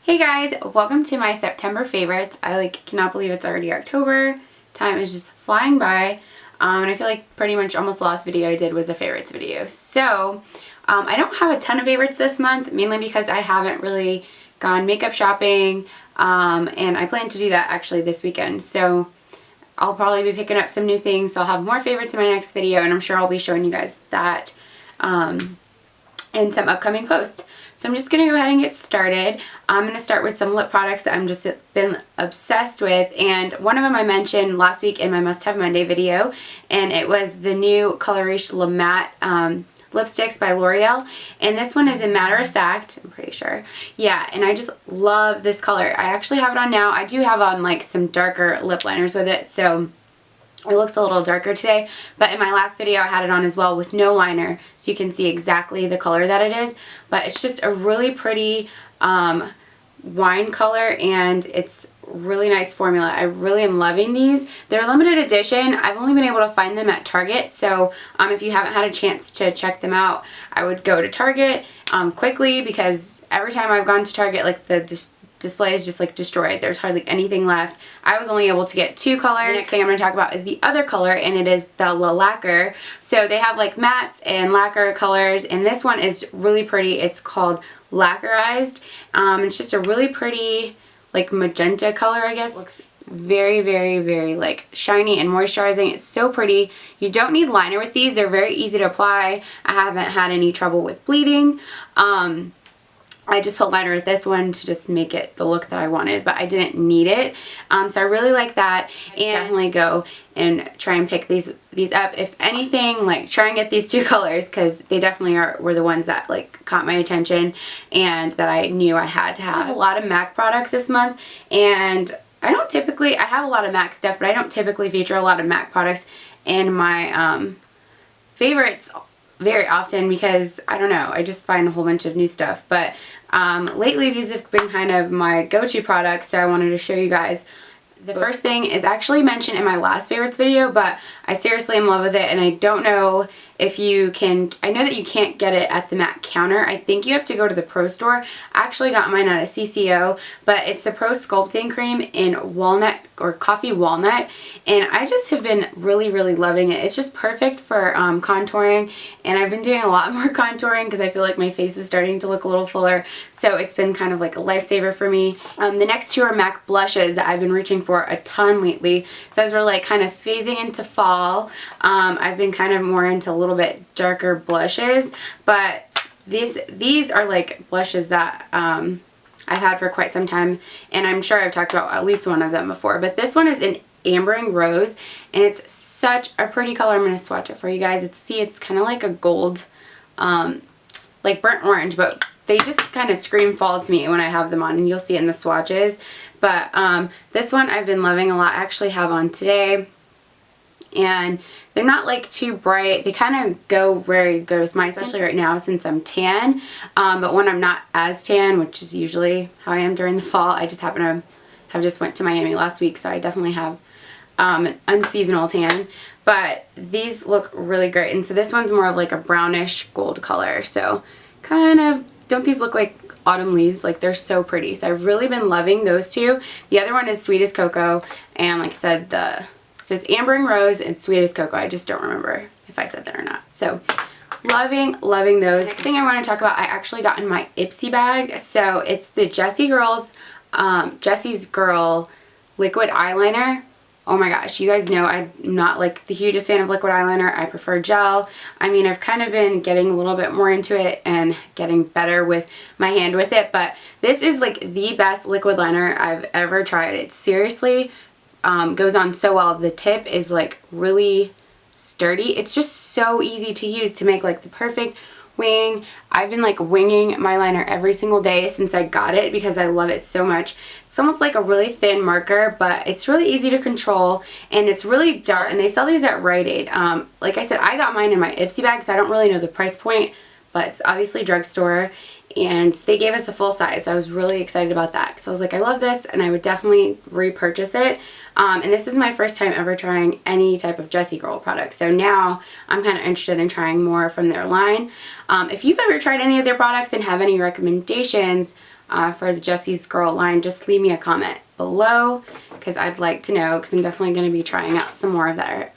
Hey guys, welcome to my September favorites. I cannot believe it's already October. Time is just flying by. And I feel like pretty much almost the last video I did was a favorites video. So I don't have a ton of favorites this month, mainly because I haven't really gone makeup shopping. And I plan to do that actually this weekend. So I'll probably be picking up some new things. So I'll have more favorites in my next video, and I'm sure I'll be showing you guys that in some upcoming posts. So I'm just going to go ahead and get started. I'm going to start with some lip products that I'm just been obsessed with, and one of them I mentioned last week in my Must Have Monday video, and it was the new Riche Le Matte lipsticks by L'Oreal, and this one is in Matter of Fact, I'm pretty sure. Yeah, and I just love this color. I actually have it on now. I do have on like some darker lip liners with it, so it looks a little darker today, but in my last video I had it on as well with no liner, so you can see exactly the color that it is. But it's just a really pretty wine color, and it's really nice formula. I really am loving these. They're limited edition. I've only been able to find them at Target, so if you haven't had a chance to check them out, I would go to Target quickly, because every time I've gone to Target, like the display is just like destroyed. There's hardly anything left. I was only able to get two colors. The next thing I'm going to talk about is the other color, and it is the Lacquer. So they have like mattes and lacquer colors, and this one is really pretty. It's called Lacquer-ized. It's just a really pretty like magenta color, I guess. Looks very, very, very like shiny and moisturizing. It's so pretty. You don't need liner with these. They're very easy to apply. I haven't had any trouble with bleeding. I just put liner with this one to just make it the look that I wanted, but I didn't need it. So I really like that, and definitely go and try and pick these up. If anything, like try and get these two colors, because they definitely were the ones that like caught my attention and that I knew I had to have. I have a lot of MAC products this month, and I have a lot of MAC stuff, but I don't typically feature a lot of MAC products in my favorites very often, because I don't know, I just find a whole bunch of new stuff. But lately these have been kind of my go-to products, so I wanted to show you guys. The first thing is actually mentioned in my last favorites video, but I seriously am in love with it, and I don't know if you can, I know that you can't get it at the MAC counter. I think you have to go to the Pro store. I actually got mine at a CCO, but it's the Pro Sculpting Cream in Walnut, or Coffee Walnut, and I just have been really, really loving it. It's just perfect for contouring, and I've been doing a lot more contouring because I feel like my face is starting to look a little fuller, so it's been kind of like a lifesaver for me. The next two are MAC blushes that I've been reaching for a ton lately. So as we're like kind of phasing into fall, I've been kind of more into a little bit darker blushes, but these are like blushes that I've had for quite some time, and I'm sure I've talked about at least one of them before. But this one is an Ambering Rose, and it's such a pretty color. I'm going to swatch it for you guys. It's kind of like a gold, like burnt orange, but they just kind of scream fall to me when I have them on, and you'll see it in the swatches. But this one I've been loving a lot. I actually have on today, and they're not like too bright. They kind of go very good with my skin, especially right now since I'm tan. But when I'm not as tan, which is usually how I am during the fall, I just happen to have just went to Miami last week, so I definitely have an unseasonal tan. But these look really great, and so this one's more of like a brownish gold color. So kind of, don't these look like autumn leaves? Like, they're so pretty. So I've really been loving those two. The other one is Sweet as Cocoa, and like I said, so it's Ambering Rose and Sweet as Cocoa. I just don't remember if I said that or not. So loving those. Next thing I want to talk about, I actually got in my Ipsy bag. So it's the Jessie's Girl liquid eyeliner. Oh my gosh, you guys know I'm not like the hugest fan of liquid eyeliner. I prefer gel. I mean, I've kind of been getting a little bit more into it and getting better with my hand with it, but this is like the best liquid liner I've ever tried. It seriously goes on so well. The tip is like really sturdy. It's just so easy to use to make like the perfect wing. I've been like winging my liner every single day since I got it, because I love it so much. It's almost like a really thin marker, but it's really easy to control, and it's really dark, and they sell these at Rite Aid. Like I said, I got mine in my Ipsy bag, so I don't really know the price point, but it's obviously drugstore, and they gave us a full size, so I was really excited about that, because I was like, I love this, and I would definitely repurchase it. And this is my first time ever trying any type of Jessie Girl product, so now I'm kind of interested in trying more from their line. If you've ever tried any of their products and have any recommendations, for the Jessie's Girl line, just leave me a comment below because I'd like to know, because I'm definitely going to be trying out some more of their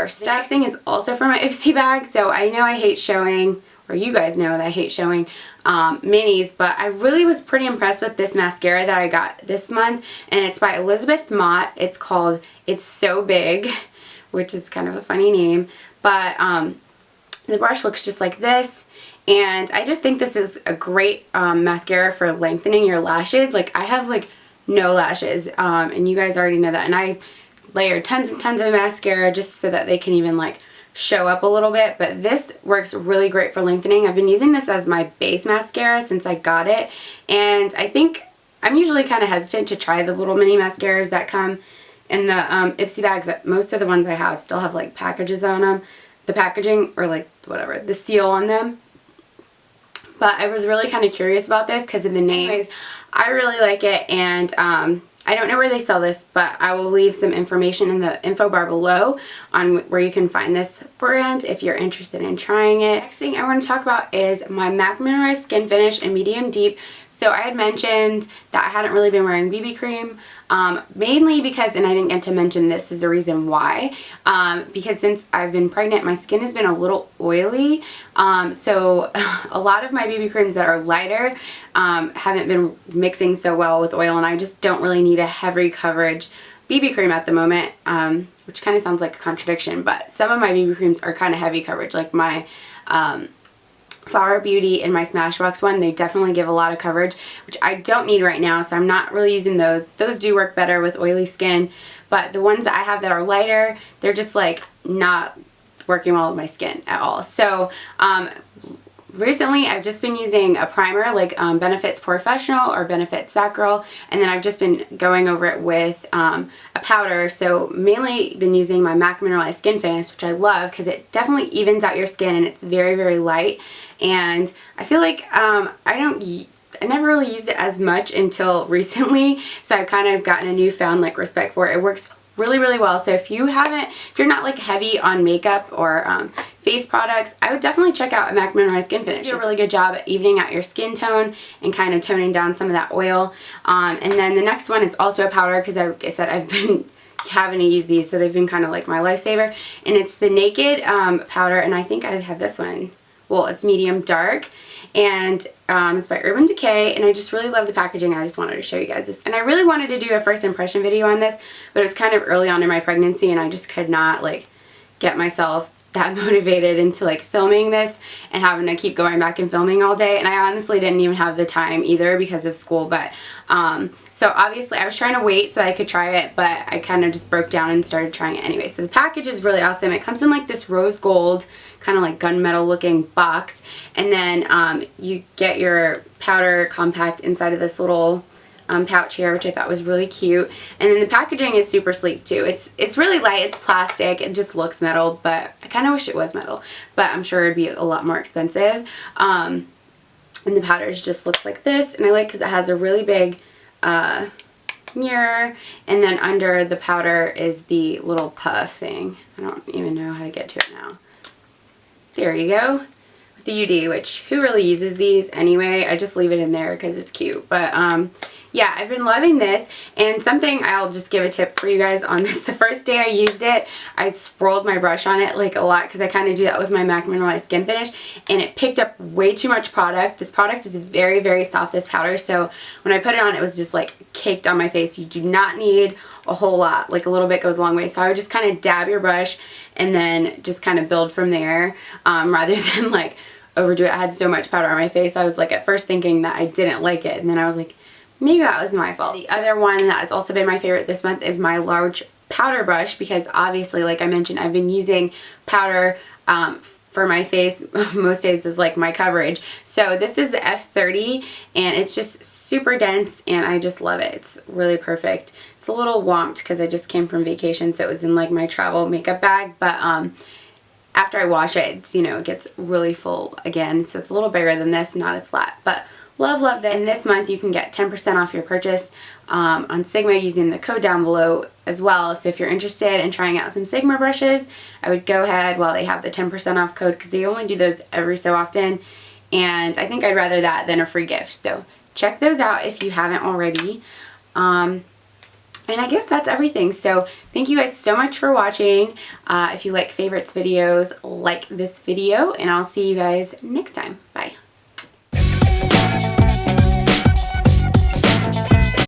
stuff. The next thing is also for my Ipsy bag. So I know I hate showing, or you guys know that I hate showing minis, but I really was pretty impressed with this mascara that I got this month, and it's by Elizabeth Mott. It's called It's So Big, which is kind of a funny name, but the brush looks just like this, and I just think this is a great mascara for lengthening your lashes. Like, I have like no lashes, and you guys already know that, and I layer tons and tons of mascara just so that they can even like show up a little bit, but this works really great for lengthening. I've been using this as my base mascara since I got it, and I think I'm usually kind of hesitant to try the little mini mascaras that come in the Ipsy bags. That most of the ones I have still have like packages on them, the packaging, or like whatever, the seal on them. But I was really kind of curious about this because of the name. Anyways, I really like it, and I don't know where they sell this, but I will leave some information in the info bar below on where you can find this brand if you're interested in trying it. Next thing I want to talk about is my MAC Mineralized Skin Finish in Medium Deep. So I had mentioned that I hadn't really been wearing BB cream, mainly because, and I didn't get to mention this is the reason why, because since I've been pregnant, my skin has been a little oily, so a lot of my BB creams that are lighter haven't been mixing so well with oil, and I just don't really need a heavy coverage BB cream at the moment, which kind of sounds like a contradiction, but some of my BB creams are kind of heavy coverage, like my Flower Beauty and my Smashbox one. They definitely give a lot of coverage, which I don't need right now, so I'm not really using those. Those do work better with oily skin, but the ones that I have that are lighter, they're just like not working well with my skin at all. So recently I've just been using a primer like Benefit's Professional or Benefit Sacral, and then I've just been going over it with a powder. So mainly been using my MAC Mineralized Skin Finish, which I love because it definitely evens out your skin and it's very, very light. And I feel like I never really used it as much until recently, so I've kind of gotten a newfound like respect for it. It works really, really well. So if you're not like heavy on makeup or face products, I would definitely check out a MAC Mineralized Skin Finish. They do a really good job at evening out your skin tone and kind of toning down some of that oil. And then the next one is also a powder because, like I said, I've been having to use these, so they've been kind of like my lifesaver. And it's the Naked powder, and I think I have this one. Well, it's medium dark, and it's by Urban Decay, and I just really love the packaging. I just wanted to show you guys this, and I really wanted to do a first impression video on this, but it was kind of early on in my pregnancy, and I just could not like get myself that motivated into like filming this and having to keep going back and filming all day, and I honestly didn't even have the time either because of school. But so obviously I was trying to wait so I could try it, but I kind of just broke down and started trying it anyway. So the package is really awesome. It comes in like this rose gold kind of like gunmetal looking box, and then you get your powder compact inside of this little pouch here, which I thought was really cute. And then the packaging is super sleek too. It's really light. It's plastic. It just looks metal, but I kind of wish it was metal, but I'm sure it'd be a lot more expensive. And the powders just looks like this, and I like because it has a really big mirror, and then under the powder is the little puff thing. I don't even know how to get to it now. There you go. With the UD, which who really uses these anyway? I just leave it in there because it's cute. But yeah, I've been loving this, and something I'll just give a tip for you guys on this. The first day I used it, I swirled my brush on it like a lot because I kind of do that with my MAC Mineralized Skin Finish, and it picked up way too much product. This product is very, very soft, this powder, so when I put it on, it was just like caked on my face. You do not need a whole lot. Like a little bit goes a long way, so I would just kind of dab your brush and then just kind of build from there, rather than like overdo it. I had so much powder on my face, I was like at first thinking that I didn't like it, and then I was like, maybe that was my fault. The other one that has also been my favorite this month is my large powder brush, because obviously, like I mentioned, I've been using powder for my face most days as like my coverage. So this is the F30, and it's just super dense, and I just love it. It's really perfect. It's a little womped because I just came from vacation, so it was in like my travel makeup bag, but after I wash it, it's, you know, it gets really full again, so it's a little bigger than this, not as flat, but love, love this. And this month you can get 10% off your purchase on Sigma using the code down below as well. So if you're interested in trying out some Sigma brushes, I would go ahead while they have the 10% off code, because they only do those every so often, and I think I'd rather that than a free gift. So check those out if you haven't already. And I guess that's everything. So thank you guys so much for watching. If you like favorites videos, like this video, and I'll see you guys next time. Bye.